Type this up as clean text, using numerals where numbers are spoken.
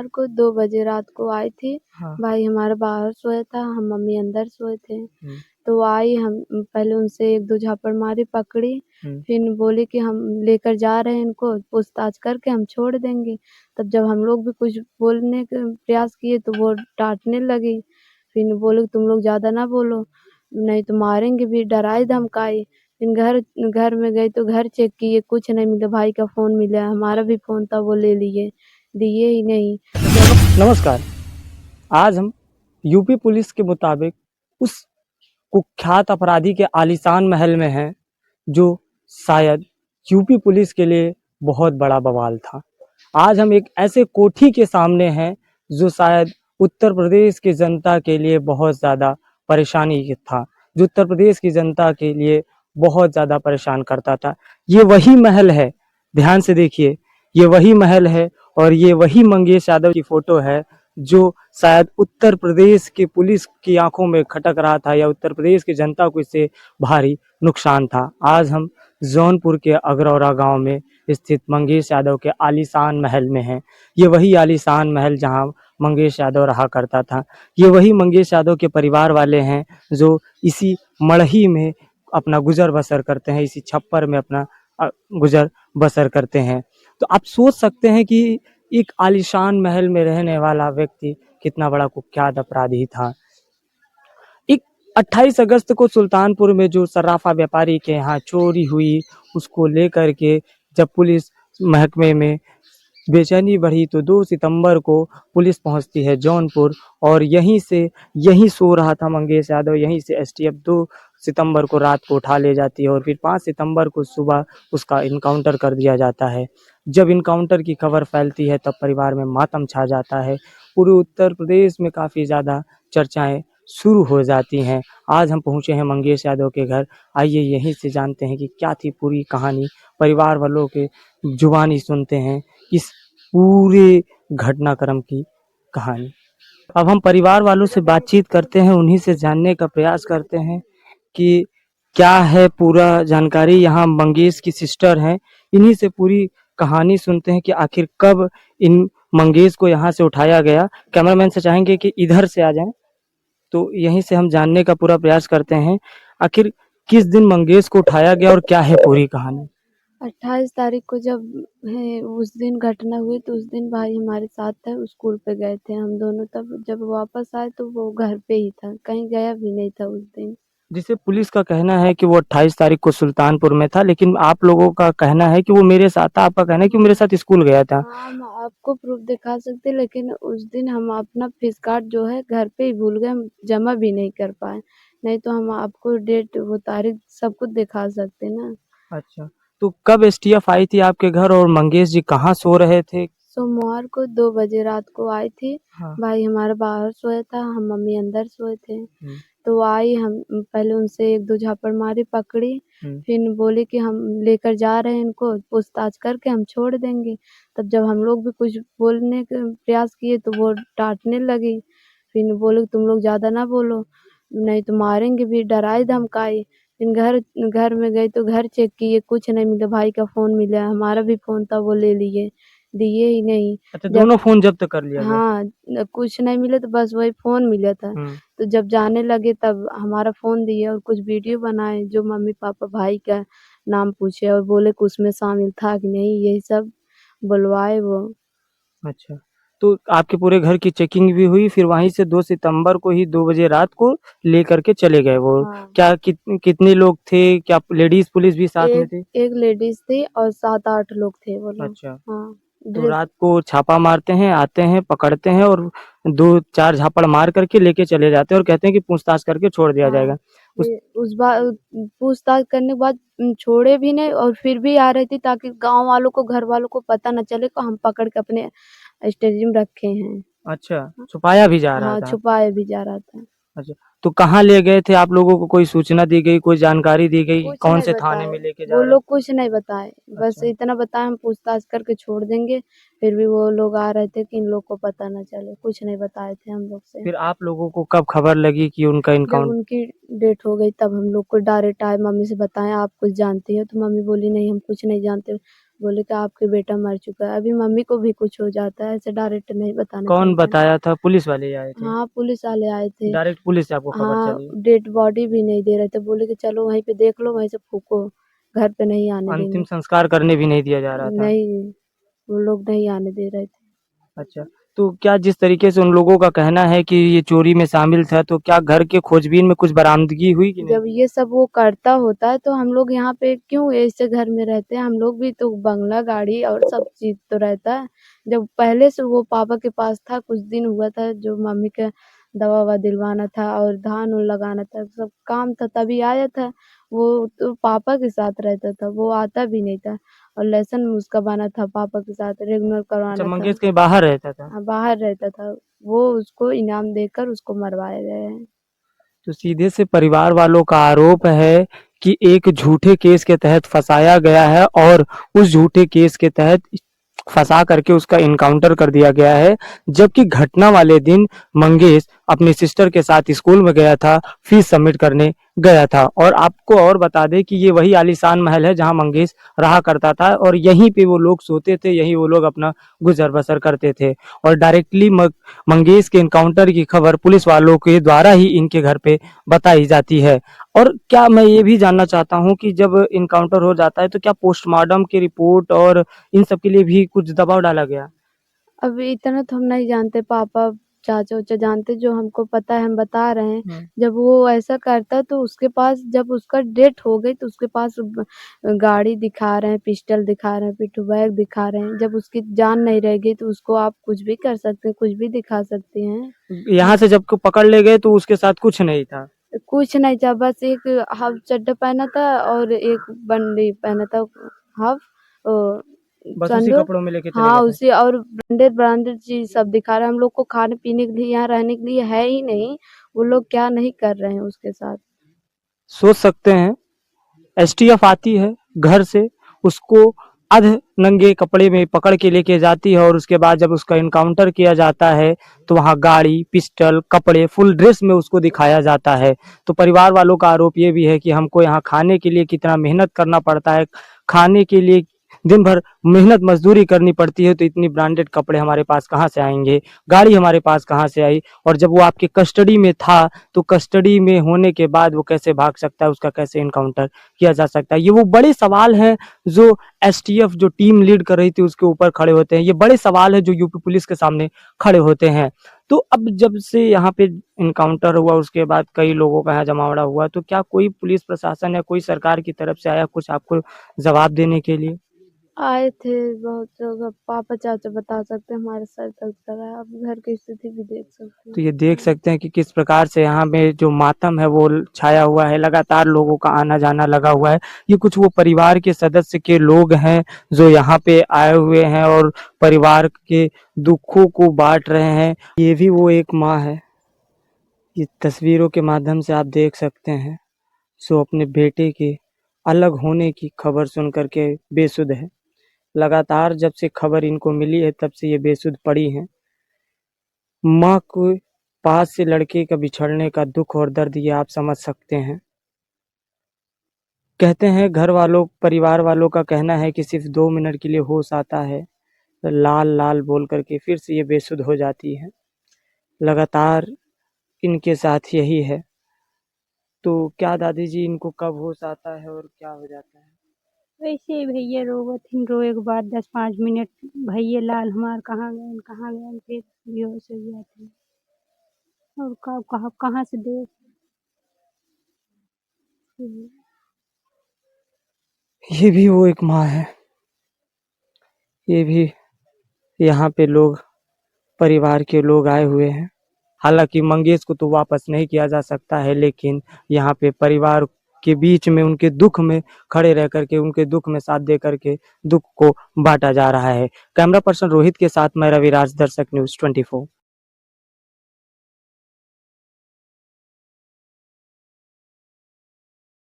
सोमवार को 2 बजे रात को आई थी। हाँ। भाई हमारा बाहर सोया था, हम मम्मी अंदर सोए थे। हुँ, तो वो आई, हम पहले उनसे 1-2 झापड़ मारी, पकड़ी, हुँ, फिर बोली कि हम लेकर जा रहे हैं इनको, पूछताछ करके हम छोड़ देंगे। तब जब हम लोग भी कुछ बोलने का प्रयास किए तो वो डाँटने लगी। फिर बोले तुम लोग ज़्यादा ना बोलो, नहीं तो मारेंगे भी, डराई धमकाई। फिर घर में गए तो घर चेक किए, कुछ नहीं मिला, भाई का फ़ोन मिला, हमारा भी फ़ोन था वो ले लिए, दिए ही नहीं। नमस्कार, आज हम यूपी पुलिस के मुताबिक उस कुख्यात अपराधी के आलीशान महल में हैं, जो शायद यूपी पुलिस के लिए बहुत बड़ा बवाल था। आज हम एक ऐसे कोठी के सामने हैं, जो शायद उत्तर प्रदेश की जनता के लिए बहुत ज़्यादा परेशानी था, जो उत्तर प्रदेश की जनता के लिए बहुत ज़्यादा परेशान करता था। ये वही महल है, ध्यान से देखिए, ये वही महल है और ये वही मंगेश यादव की फ़ोटो है, जो शायद उत्तर प्रदेश की पुलिस की आंखों में खटक रहा था या उत्तर प्रदेश की जनता को इससे भारी नुकसान था। आज हम जौनपुर के अगरौरा गांव में स्थित मंगेश यादव के आलीशान महल में हैं। ये वही आलीशान महल जहां मंगेश यादव रहा करता था। ये वही मंगेश यादव के परिवार वाले हैं, जो इसी मड़ही में अपना गुजर बसर करते हैं, इसी छप्पर में अपना गुजर बसर करते हैं। तो आप सोच सकते हैं कि एक आलीशान महल में रहने वाला व्यक्ति कितना बड़ा कुख्यात अपराधी था। एक 28 अगस्त को सुल्तानपुर में जो सर्राफा व्यापारी के यहाँ चोरी हुई, उसको लेकर के जब पुलिस महकमे में बेचैनी बढ़ी तो 2 सितंबर को पुलिस पहुंचती है जौनपुर और यहीं सो रहा था मंगेश यादव, यहीं से एसटीएफ 2 सितंबर को रात को उठा ले जाती है और फिर 5 सितंबर को सुबह उसका इनकाउंटर कर दिया जाता है। जब इनकाउंटर की खबर फैलती है तब परिवार में मातम छा जाता है। पूरे उत्तर प्रदेश में काफ़ी ज़्यादा चर्चाएं शुरू हो जाती हैं। आज हम पहुँचे हैं मंगेश यादव के घर। आइए यहीं से जानते हैं कि क्या थी पूरी कहानी, परिवार वालों के जुबानी सुनते हैं इस पूरे घटनाक्रम की कहानी। अब हम परिवार वालों से बातचीत करते हैं, उन्हीं से जानने का प्रयास करते हैं कि क्या है पूरा जानकारी। यहाँ मंगेश की सिस्टर हैं, इन्हीं से पूरी कहानी सुनते हैं कि आखिर कब इन मंगेश को यहाँ से उठाया गया। कैमरामैन से चाहेंगे कि इधर से आ जाएं, तो यहीं से हम जानने का पूरा प्रयास करते हैं आखिर किस दिन मंगेश को उठाया गया और क्या है पूरी कहानी। 28 तारीख को जब है उस दिन घटना हुई तो उस दिन भाई हमारे साथ था, स्कूल पे गए थे हम दोनों। तब जब वापस आए तो वो घर पे ही था, कहीं गया भी नहीं था उस दिन। जिसे पुलिस का कहना है कि वो 28 तारीख को सुल्तानपुर में था, लेकिन आप लोगों का कहना है कि वो मेरे साथ था, आपका कहना है कि वो मेरे साथ स्कूल गया था। हाँ, हम आपको प्रूफ दिखा सकते हैं, लेकिन उस दिन हम अपना फीस कार्ड जो है घर पे ही भूल गए, हम जमा भी नहीं कर पाए। नहीं तो हम आपको डेट वो तारीख सब कुछ दिखा सकते ना। अच्छा, तो कब एसटीएफ आई थी आपके घर और मंगेश जी कहाँ सो रहे थे? सोमवार को 2 बजे रात को आई थी। हाँ। भाई हमारा बाहर सोया था, हम मम्मी अंदर सोए थे। हुँ, तो वो आई, हम पहले उनसे 1-2 झापड़ मारी, पकड़ी, हुँ, फिर बोली कि हम लेकर जा रहे हैं इनको, पूछताछ करके हम छोड़ देंगे। तब जब हम लोग भी कुछ बोलने का प्रयास किए तो वो डाँटने लगी। फिर बोले तुम लोग ज़्यादा ना बोलो, नहीं तो मारेंगे भी, डराई धमकाई। फिर घर में गए तो घर चेक किए, कुछ नहीं मिला, भाई का फ़ोन मिला, हमारा भी फ़ोन था वो ले लिए, दिए ही नहीं। अच्छा, जब दोनों फ़ोन जब्त कर लिया गया। हाँ, कुछ नहीं मिला तो बस वही फ़ोन मिला था। हुँ, तो जब जाने लगे तब हमारा फ़ोन दिए और कुछ वीडियो बनाए, जो मम्मी-पापा भाई का नाम पूछे और बोले कि उसमें शामिल था कि नहीं, यही सब बुलवाए वो। अच्छा। तो आपके पूरे घर की चेकिंग भी हुई, फिर वहीं से 2 सितंबर को ही 2 बजे रात को लेकर के चले गए वो। हाँ, क्या कितने लोग थे? क्या लेडीज़ पुलिस भी साथ में एक थी? एक लेडीज़ थी और 7-8 लोग थे वो लोग। अच्छा। हाँ, तो ड्रेस रात को छापा मारते हैं, आते हैं, पकड़ते हैं और 2-4 झापड़ मार करके लेके चले जाते हैं और कहते हैं कि पूछताछ करके छोड़ दिया हाँ, जाएगा। उस उस बार पूछताछ करने के बाद छोड़े भी नहीं और फिर भी आ रही थी ताकि गाँव वालों को, घर वालों को पता ना चले कि हम पकड़ के अपने स्टडी में रखे हैं। अच्छा, छुपाया भी जा रहा हाँ, था। छुपाया भी जा रहा था। अच्छा, तो कहाँ ले गए थे आप लोगों को? कोई सूचना दी गई, कोई जानकारी दी गई? कुछ कौन नहीं से थाने बताए, में लेके वो जा रहे थे? लोग कुछ नहीं बताए, बस अच्छा, इतना बताए हम पूछताछ करके छोड़ देंगे। फिर भी वो लोग आ रहे थे कि इन लोग को पता ना चले, कुछ नहीं बताए थे हम लोग से। फिर आप लोगों को कब खबर लगी कि उनका जब इनकाउंट उनकी डेथ हो गई तब हम लोग को डायरेक्ट आए, मम्मी से बताएं आप कुछ जानती हो? तो मम्मी बोली नहीं हम कुछ नहीं जानते। बोले कि आपके बेटा मर चुका है। अभी मम्मी को भी कुछ हो जाता है, ऐसे डायरेक्ट नहीं बताना कौन चलता है। बताया था? पुलिस वाले ही आए थे? हाँ, पुलिस वाले आए थे। डायरेक्ट पुलिस से आपको खबर हाँ, चली? डेड बॉडी भी नहीं दे रहे थे, बोले कि चलो वहीं पे देख लो, वहीं से फूँको, घर पे नहीं आने अंतिम देंगे। संस्कार करने भी नहीं दिया जा रहा था? नहीं, वो लोग नहीं आने दे रहे थे। अच्छा, तो क्या जिस तरीके से उन लोगों का कहना है कि ये चोरी में शामिल था, तो क्या घर के खोजबीन में कुछ बरामदगी हुई कि नहीं? जब ये सब वो करता होता है तो हम लोग यहाँ पे क्यों ऐसे घर में रहते हैं? हम लोग भी तो बंगला, गाड़ी और सब चीज़ तो रहता है। जब पहले से वो पापा के पास था, कुछ दिन हुआ था जो मम्मी का दवा-ववा दिलवाना था और धान-उन लगाना था, सब काम था तभी आया था। वो तो पापा के साथ रहता था, वो आता भी नहीं था और लेसन उसका बना था पापा के साथ, रेगुलर अच्छा, करवाना था। मंगेश कहीं बाहर रहता था? बाहर रहता था। वो उसको इनाम देकर उसको मरवाए गए हैं। तो सीधे से परिवार वालों का आरोप है कि एक झूठे केस के तहत फंसाया गया है और उस झूठे केस के तहत फंसा करके उसका इनकाउंटर कर दिया गया है। जबकि घटना वाले दिन मंगेश अपनी सिस्टर के साथ स्कूल में गया था, फीस सबमिट करने गया था। और आपको और बता दें कि ये वही आलीशान महल है जहां मंगेश रहा करता था और यहीं पे वो लोग सोते थे, यहीं वो लोग अपना गुजर बसर करते थे। और डायरेक्टली मंगेश के इनकाउंटर की खबर पुलिस वालों के द्वारा ही इनके घर पे बताई जाती है। और क्या मैं ये भी जानना चाहता हूँ कि जब इनकाउंटर हो जाता है तो क्या पोस्टमार्टम की रिपोर्ट और इन सब के लिए भी कुछ दबाव डाला गया? अभी इतना तो हम नहीं जानते, पापा, चाचा-वाचा जानते, जो हमको पता है हम बता रहे हैं। जब वो ऐसा करता तो उसके पास, जब उसका डेथ हो गई तो उसके पास गाड़ी दिखा रहे हैं, पिस्टल दिखा रहे हैं, पिट्ठू बैग दिखा रहे हैं। जब उसकी जान नहीं रहेगी तो उसको आप कुछ भी कर सकते हैं, कुछ भी दिखा सकते हैं। यहाँ से जब को पकड़ ले गए तो उसके साथ कुछ नहीं था? कुछ नहीं था, बस एक हाफ चड्डा पहना था और एक बंडी पहना था, हाफ बस उसी संडो। कपड़ों में लेके चले हाँ, गए थे? उसी और ब्रांडेड चीज़ सब दिखा रहा है। हम लोग को खाने-पीने के लिए, यहाँ रहने के लिए है ही नहीं। वो लोग क्या नहीं कर रहे हैं उसके साथ। सोच सकते हैं, एसटीएफ आती है घर से, उसको अध नंगे कपड़े में पकड़ के लेके जाती है और उसके बाद जब उसका इनकाउंटर किया जाता है तो वहाँ गाड़ी, पिस्टल, कपड़े, फुल ड्रेस में उसको दिखाया जाता है। तो परिवार वालों का आरोप ये भी है कि हमको यहाँ खाने के लिए कितना मेहनत करना पड़ता है, खाने के लिए दिन भर मेहनत मजदूरी करनी पड़ती है, तो इतनी ब्रांडेड कपड़े हमारे पास कहाँ से आएंगे, गाड़ी हमारे पास कहाँ से आई। और जब वो आपके कस्टडी में था तो कस्टडी में होने के बाद वो कैसे भाग सकता है, उसका कैसे इनकाउंटर किया जा सकता है। ये वो बड़े सवाल हैं जो एसटीएफ जो टीम लीड कर रही थी उसके ऊपर खड़े होते हैं। ये बड़े सवाल है जो यूपी पुलिस के सामने खड़े होते हैं। तो अब जब से यहाँ पे इनकाउंटर हुआ उसके बाद कई लोगों का यहाँ जमावड़ा हुआ, तो क्या कोई पुलिस प्रशासन या कोई सरकार की तरफ से आया कुछ आपको जवाब देने के लिए? आए थे बहुत लोग, अब पापा, चाचा बता सकते हैं, हमारे सर दर्द कर रहा है। आप घर की स्थिति भी देख सकते हैं। तो ये देख सकते हैं कि किस प्रकार से यहाँ पे जो मातम है वो छाया हुआ है, लगातार लोगों का आना जाना लगा हुआ है। ये कुछ वो परिवार के सदस्य के लोग हैं जो यहाँ पे आए हुए हैं और परिवार के दुखों को बांट रहे हैं। ये भी वो एक माँ है, ये तस्वीरों के माध्यम से आप देख सकते हैं, सो अपने बेटे के अलग होने की खबर सुन करके बेसुध है। लगातार जब से खबर इनको मिली है तब से ये बेसुध पड़ी हैं। माँ को पास से लड़के का बिछड़ने का दुख और दर्द ये आप समझ सकते हैं। कहते हैं घर वालों, परिवार वालों का कहना है कि सिर्फ 2 मिनट के लिए होश आता है, तो लाल लाल बोल करके फिर से ये बेसुध हो जाती है। लगातार इनके साथ यही है। तो क्या दादी जी इनको कब होश आता है और क्या हो जाता है? वैसे ही भैया रोवत रोए के बाद 10-5 मिनट भैया लाल हमार कहाँ गए फिर बेहोश हो जाते हैं। और कब कहाँ से देख। ये भी वो एक माँ है। ये भी यहाँ पे लोग, परिवार के लोग आए हुए हैं। हालांकि मंगेश को तो वापस नहीं किया जा सकता है, लेकिन यहाँ पे परिवार के बीच में उनके दुख में खड़े रह करके, उनके दुख में साथ दे करके दुख को बांटा जा रहा है। कैमरा पर्सन रोहित के साथ मैं रविराज, दर्शक न्यूज़ 24।